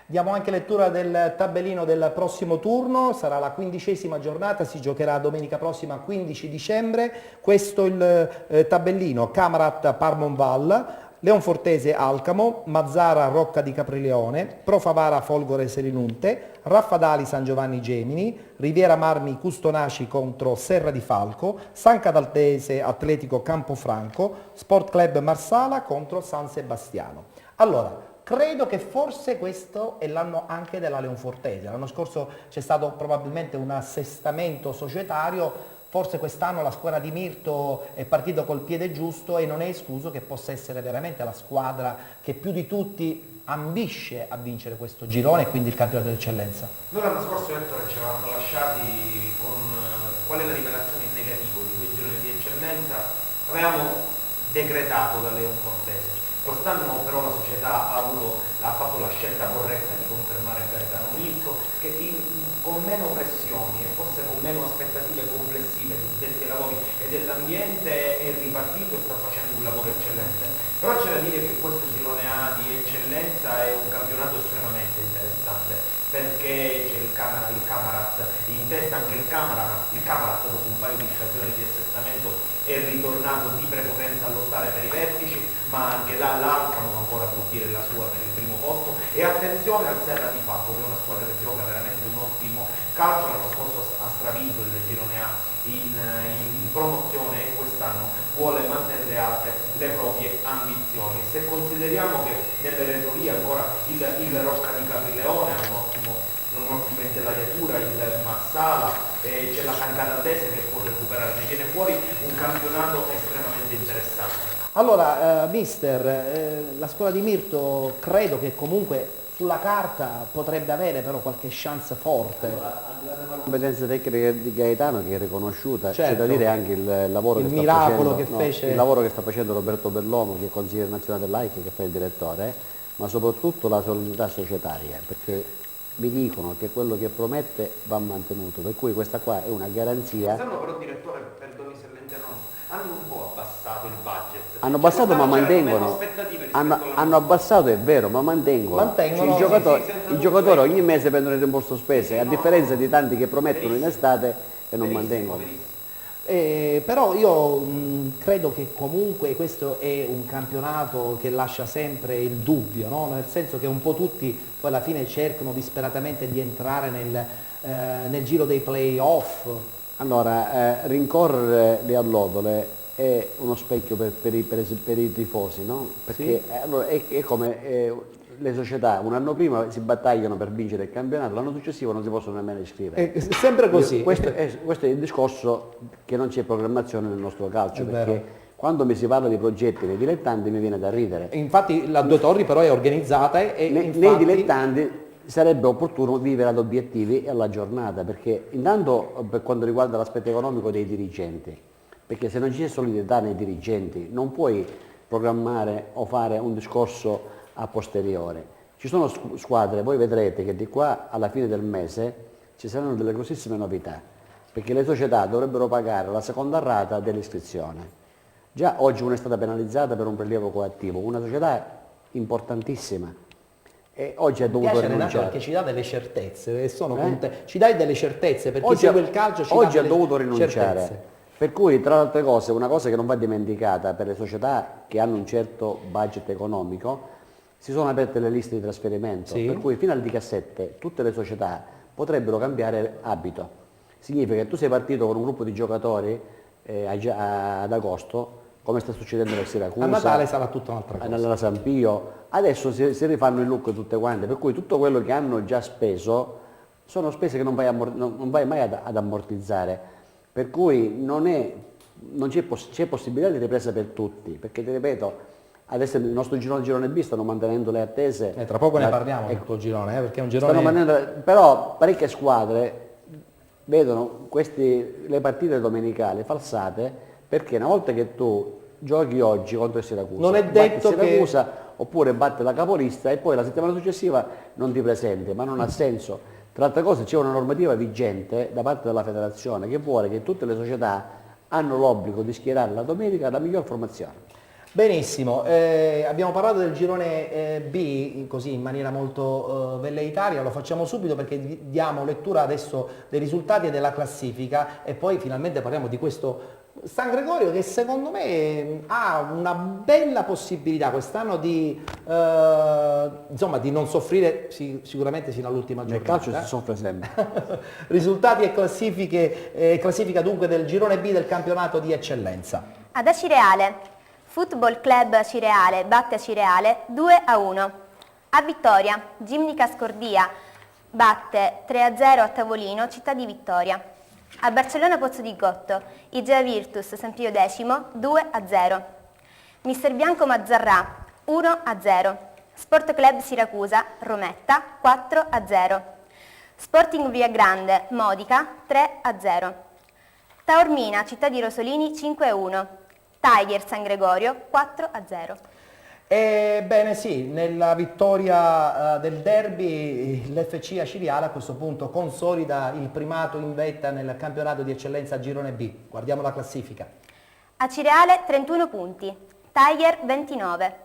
Diamo anche lettura del tabellino del prossimo turno, sarà la 15ª giornata, si giocherà domenica prossima 15 dicembre. Questo è il tabellino: Camarat Parmonval, Leonfortese Alcamo, Mazzara Rocca di Caprileone, Pro Favara Folgore Selinunte, Raffadali San Giovanni Gemini, Riviera Marmi Custonaci contro Serra di Falco, San Cataltese Atletico Campofranco, Sport Club Marsala contro San Sebastiano. Allora, credo che forse questo è l'anno anche della Leonfortese. L'anno scorso c'è stato probabilmente un assestamento societario, forse quest'anno la squadra di Mirto è partita col piede giusto e non è escluso che possa essere veramente la squadra che più di tutti ambisce a vincere questo girone e quindi il campionato d'eccellenza. Noi l'anno scorso, Ettore, ci eravamo lasciati con qual è la rivelazione in negativo di quei gironi di eccellenza. Avevamo decretato da Leonfortese. Quest'anno però la società ha fatto la scelta corretta di confermare Gaetano Mirko, che con meno pressioni e forse con meno aspettative complessive detti ai lavori e dell'ambiente è ripartito e sta facendo un lavoro eccellente. Però c'è da dire che questo girone A di eccellenza è un campionato estremamente interessante, perché c'è il Camarat in testa, anche il Camarat dopo un paio di stagioni di assestamento è ritornato di prepotenza a lottare per i vertici, ma anche là l'Alcamo ancora può dire la sua per il primo posto. E attenzione al Serra di Falco, che è una squadra che gioca veramente un ottimo calcio. L'anno scorso ha stravinto il girone A in promozione e quest'anno vuole mantenere alte le proprie ambizioni. Se consideriamo che nelle retrorie ancora il Rocca di Caprileone ha un'ottima intelaiatura, il Marsala, c'è la San Cataltese che può recuperare, ne viene fuori un campionato estremamente interessante. Allora, mister, la scuola di Mirto credo che comunque sulla carta potrebbe avere però qualche chance forte. La competenza tecnica di Gaetano che è riconosciuta, Certo. c'è da dire anche il lavoro che fece. il lavoro che sta facendo Roberto Bellomo, che è consigliere nazionale dell'AIC, che fa il direttore, ma soprattutto la solidità societaria, perché vi dicono che quello che promette va mantenuto, per cui questa qua è una garanzia. Quest'anno però, direttore, perdoni se l'interrompo, hanno un po' abbassato il budget. Hanno abbassato ma mantengono. Hanno abbassato, è vero, ma mantengono. I giocatori ogni mese prendono il rimborso spese, a differenza di tanti che promettono in estate e non mantengono. Però io credo che comunque questo è un campionato che lascia sempre il dubbio, no? Nel senso che un po' tutti poi alla fine cercano disperatamente di entrare nel giro dei play-off. Allora, rincorrere le allodole è uno specchio per i tifosi, no? Perché Sì. allora, è come le società un anno prima si battagliano per vincere il campionato, l'anno successivo non si possono nemmeno iscrivere. È sempre così. Questo è il discorso che non c'è programmazione nel nostro calcio, È perché vero. quando mi si parla di progetti nei dilettanti mi viene da ridere. Infatti la Due Torri però è organizzata e Nei dilettanti sarebbe opportuno vivere ad obiettivi e alla giornata, perché intanto per quanto riguarda l'aspetto economico dei dirigenti, perché se non c'è solidità nei dirigenti non puoi programmare o fare un discorso a posteriore. Ci sono squadre, voi vedrete che di qua alla fine del mese ci saranno delle grossissime novità, perché le società dovrebbero pagare la seconda rata dell'iscrizione. Già oggi una è stata penalizzata per un prelievo coattivo, una società importantissima, e oggi ha dovuto rinunciare. Perché ci dà delle certezze e ci dai delle certezze per chi Oggi segue il calcio. oggi ha dovuto rinunciare. Certezze. Per cui, tra le altre cose, una cosa che non va dimenticata per le società che hanno un certo budget economico, si sono aperte le liste di trasferimento, Sì. per cui fino al 17 tutte le società potrebbero cambiare abito. Significa che tu sei partito con un gruppo di giocatori ad agosto, come sta succedendo nel Siracusa, A Natale sarà tutta un'altra cosa. nella San Pio, adesso si rifanno il look tutte quante, per cui tutto quello che hanno già speso sono spese che non vai mai ad ammortizzare, per cui c'è possibilità di ripresa per tutti, perché ti ripeto, adesso il nostro girone B stanno mantenendo le attese. Tra poco ne parliamo del tuo girone, perché è un girone... Stanno mantenendo, però parecchie squadre vedono le partite domenicali falsate, perché una volta che tu giochi oggi contro il Siracusa, non è detto batti il Siracusa, oppure batte la capolista e poi la settimana successiva non ti presenti, ma non ha senso. Tra altre cose c'è una normativa vigente da parte della federazione che vuole che tutte le società hanno l'obbligo di schierare la domenica la miglior formazione. Benissimo, abbiamo parlato del girone B così in maniera molto velleitaria, lo facciamo subito perché diamo lettura adesso dei risultati e della classifica e poi finalmente parliamo di questo San Gregorio che secondo me ha una bella possibilità quest'anno di, insomma, di non soffrire sicuramente fino all'ultima Nel giornata. calcio si soffre sempre. Risultati e classifica dunque del girone B del campionato di eccellenza. Ad Acireale, Football Club Acireale batte Acireale 2-1. A Vittoria, Gimnica Scordia batte 3-0 a Tavolino, Città di Vittoria. A Barcellona Pozzo di Gotto, Igea Virtus San Pio X 2-0. Mister Bianco Mazzarrà 1-0. Sport Club Siracusa Rometta 4-0. Sporting Via Grande Modica 3-0. Taormina Città di Rosolini 5-1. Tiger San Gregorio 4-0. Ebbene sì, nella vittoria del derby l'FC Acireale a questo punto consolida il primato in vetta nel campionato di eccellenza Girone B. Guardiamo la classifica. Acireale 31 punti, Tiger 29,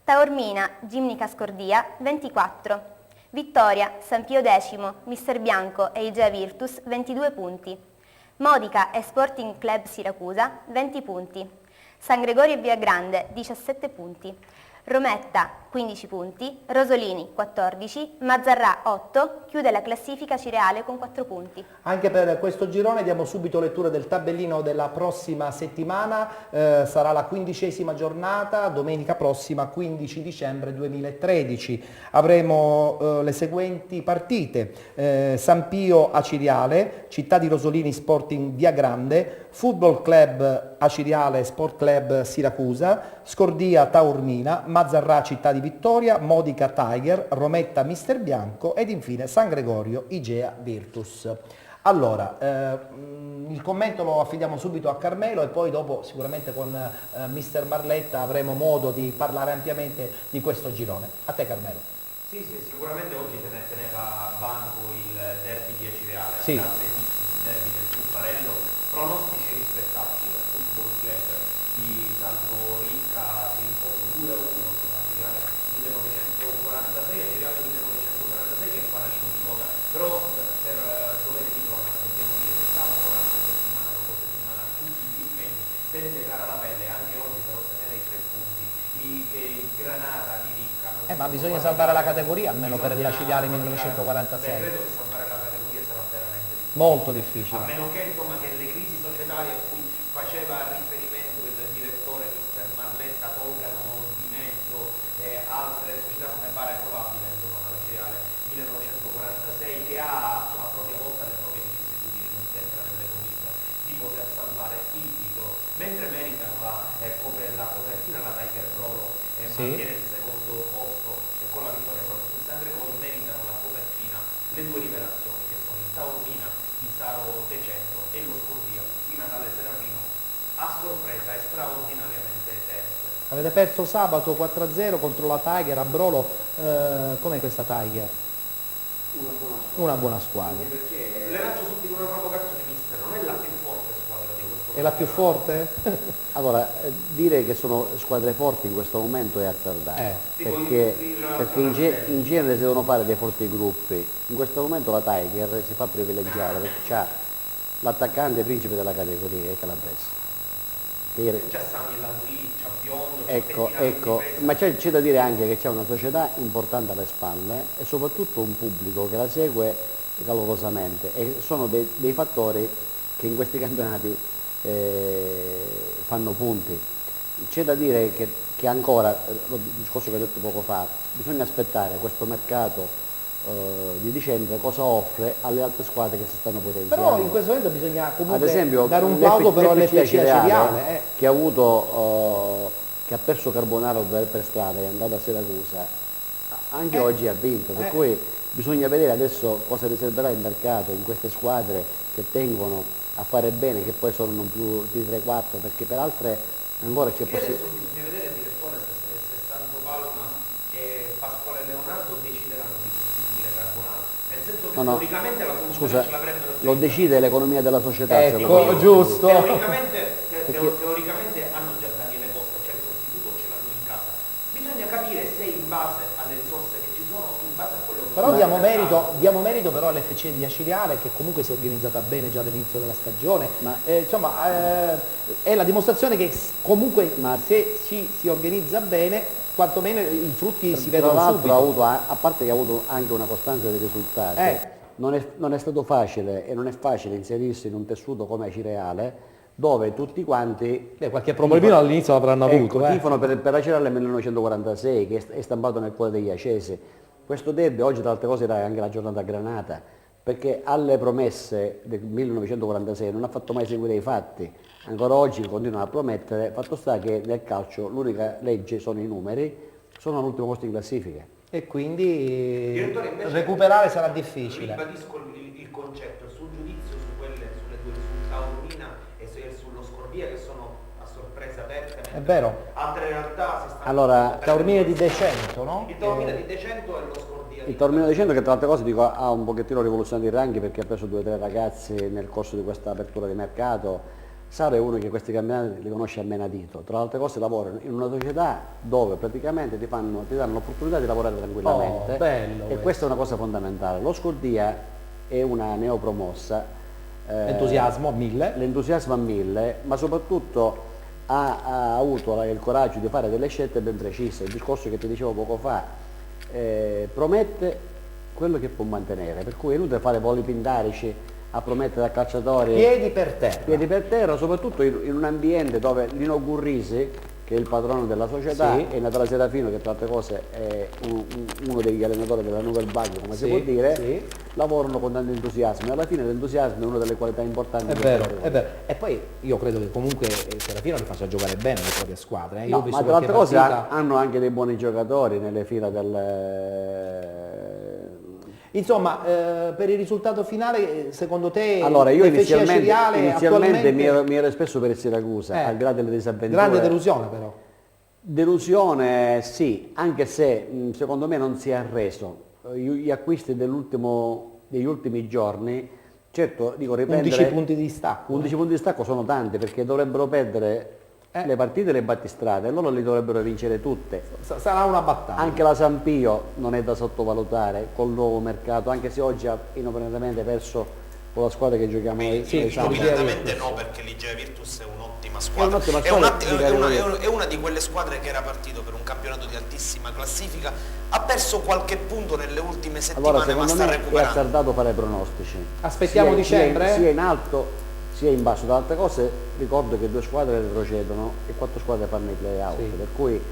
Taormina Gimnica Scordia 24, Vittoria San Pio X, Mister Bianco e Igea Virtus 22 punti, Modica e Sporting Club Siracusa 20 punti, San Gregorio e Via Grande 17 punti, Rometta 15 punti, Rosolini 14, Mazzarrà 8, chiude la classifica Acireale con 4 punti. Anche per questo girone diamo subito lettura del tabellino della prossima settimana, sarà la 15ª giornata, domenica prossima 15 dicembre 2013. Avremo le seguenti partite, San Pio Acireale, Città di Rosolini Sporting Via Grande, Football Club Acireale Sport Club Siracusa, Scordia Taormina, Mazzarrà Città di Vittoria, Modica Tiger, Rometta Mister Bianco ed infine San Gregorio Igea Virtus. Allora, il commento lo affidiamo subito a Carmelo e poi dopo sicuramente con Mister Marletta avremo modo di parlare ampiamente di questo girone. A te Carmelo. Sì, sicuramente oggi teneva banco il derby di Acireale, Sì. il derby del Tuffarello, pronostici rispettabili, il Football Club di Salvoricca si è imposto 2-1 su Acireale 1946, Acireale 1946 che è fanalino di coda, però per dovere di cronaca dobbiamo dire che stiamo lavorando settimana dopo settimana tutti gli impegni per legare alla pelle anche oggi per ottenere i 3 punti, i Granata di Ricca. Ma bisogna salvare la categoria almeno per l'Acireale 1946. Credo che salvare la categoria sarà veramente difficile. Molto difficile. A meno che insomma che le crisi societarie a cui faceva riferimento il direttore Mister Marletta tolgano di mezzo altre società come pare probabile, insomma l'Acireale 1946 che ha a propria volta le proprie vicissitudini, non sempre nelle condizioni di poter salvare il titolo, mentre meritano la copertina, la Tiger Brolo mantiene il secondo posto e con la vittoria proprio sul San Gregorio meritano la copertina le due rivelazioni che sono il Taormina di Saro Decento e lo Scordia di Natale Serafino, a sorpresa e straordinariamente terze. Avete perso sabato 4-0 contro la Tiger a Brolo, com'è questa Tiger? Una buona squadra. Perché le lancio subito una provocazione, mister, non è la più forte squadra di questo È la più forte? Allora, dire che sono squadre forti in questo momento è azzardato, perché in genere si devono fare dei forti gruppi. In questo momento la Tiger si fa privilegiare perché ha l'attaccante principe della categoria che è Calabrese. C'è Sami Lauri, c'è Biondo, Ecco, ma c'è da dire anche che c'è una società importante alle spalle e soprattutto un pubblico che la segue calorosamente e sono dei fattori che in questi campionati fanno punti. C'è da dire che ancora, il discorso che ho detto poco fa, bisogna aspettare questo mercato di dicembre cosa offre alle altre squadre che si stanno potenziando. Però in questo momento bisogna comunque ad esempio, dare un plauso però all'FC Acireale. Che ha perso Carbonaro per strada e è andato a Siracusa, anche oggi ha vinto, per cui bisogna vedere adesso cosa riserverà il mercato in queste squadre che tengono a fare bene, che poi sono non più di 3-4, perché per altre ancora c'è possibilità. Adesso bisogna vedere, direttore, se Santo Palma e Pasquale Leonardo decideranno di sostituire Carbonaro, nel senso che teoricamente la soluzione ce l'avrebbero già. Lo decide l'economia della società. Ecco, giusto. Teoricamente hanno già Daniele Costa, c'è il sostituto, c'è base alle risorse che ci sono, in base a quello che Però mercato. diamo merito però all'FC di Acireale che comunque si è organizzata bene già dall'inizio della stagione. È la dimostrazione che comunque se si organizza bene, quantomeno i frutti si Tra vedono l'altro subito. ha avuto, a parte che ha avuto anche una costanza dei risultati, non è stato facile e non è facile inserirsi in un tessuto come Acireale dove tutti quanti Qualche problemino all'inizio l'avranno avuto. tifano per Acireale 1946 che è stampato nel cuore degli acesi. Questo derby oggi tra altre cose era anche la giornata a Granata, perché alle promesse del 1946 non ha fatto mai seguire i fatti, ancora oggi continuano a promettere. Fatto sta che nel calcio l'unica legge sono i numeri, sono all'ultimo posto in classifica. E quindi Direttore, invece, recuperare sarà difficile. Ribadisco il concetto, sul giudizio sulle due, su Taormina e sullo Scorbia che sono a sorpresa aperte. È vero. Altre realtà si stanno... Allora, Taormina di Decento, no? Il Taormina di Decento e lo Scorbia Il Taormina Decento che tra altre cose dico, ha un pochettino rivoluzionato i ranghi perché ha preso 2 o 3 ragazzi nel corso di questa apertura di mercato. Saro è uno che questi campionati li conosce a menadito, tra le altre cose lavorano in una società dove praticamente ti danno l'opportunità di lavorare tranquillamente bello e questa è una cosa fondamentale. Lo Scordia è una neopromossa, Entusiasmo a 1000. l'entusiasmo a 1000, ma soprattutto ha avuto il coraggio di fare delle scelte ben precise. Il discorso che ti dicevo poco fa, promette quello che può mantenere, per cui è inutile fare voli pindarici a promettere a calciatori Piedi per terra. piedi per terra, soprattutto in un ambiente dove Lino Gurrisi, che è il padrone della società, Sì. e Natale Serafino, che tra altre cose è uno degli allenatori della Nouvelle Vague, come si Sì, può dire, sì. lavorano con tanto entusiasmo e alla fine l'entusiasmo è una delle qualità importanti È del vero, giocatore. è vero. E poi io credo che comunque Serafino li faccia giocare bene le proprie squadre. Io ho No, visto ma tra qualche l'altre cose partita. hanno anche dei buoni giocatori nelle fila Insomma, per il risultato finale, secondo te Allora, io l'FC inizialmente attualmente mi ero espresso per il Siracusa, al di là delle disavventure. grande delusione però. Delusione sì, anche se secondo me non si è arreso. Gli acquisti degli ultimi giorni, certo, dico, riprendere 11 punti di distacco. 11 punti di stacco sono tanti perché dovrebbero perdere le partite e le battistrade, loro li dovrebbero vincere tutte. Sarà una battaglia. Anche la Sampio non è da sottovalutare col nuovo mercato, anche se oggi ha inopinatamente perso con la squadra che giochiamo noi. Sì, Inopinatamente no, perché l'Igea Virtus è un'ottima squadra. un'ottima squadra, È una di quelle squadre che era partito per un campionato di altissima classifica, ha perso qualche punto nelle ultime settimane, Allora, ma secondo sta me è recuperando. azzardato fare pronostici. Aspettiamo dicembre? Sia in alto sia in basso. Tra altre cose ricordo che 2 squadre retrocedono e 4 squadre fanno i play-out, per cui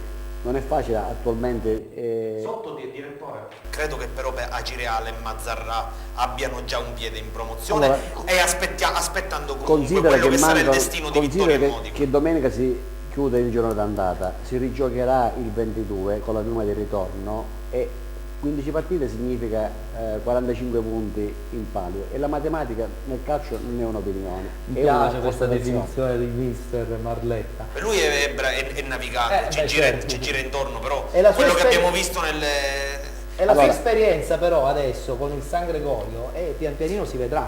non è facile attualmente. Sotto direttore. Credo che però Acireale e Mazzarrà abbiano già un piede in promozione Allora, e aspettando comunque Considera quello che, che sarà il mancano, destino di Vittorio considera Modico. che domenica si chiude il giorno d'andata, si rigiocherà il 22 con la prima di ritorno e 15 partite significa 45 punti in palio e la matematica nel calcio non è un'opinione. Mi è una piace questa constatazione. definizione di mister Marletta. Per lui è navigato, certo. ci gira intorno, però E la sua quello che esperienza- abbiamo visto nelle... E la Allora- sua esperienza però adesso con il San Gregorio pian pianino si vedrà.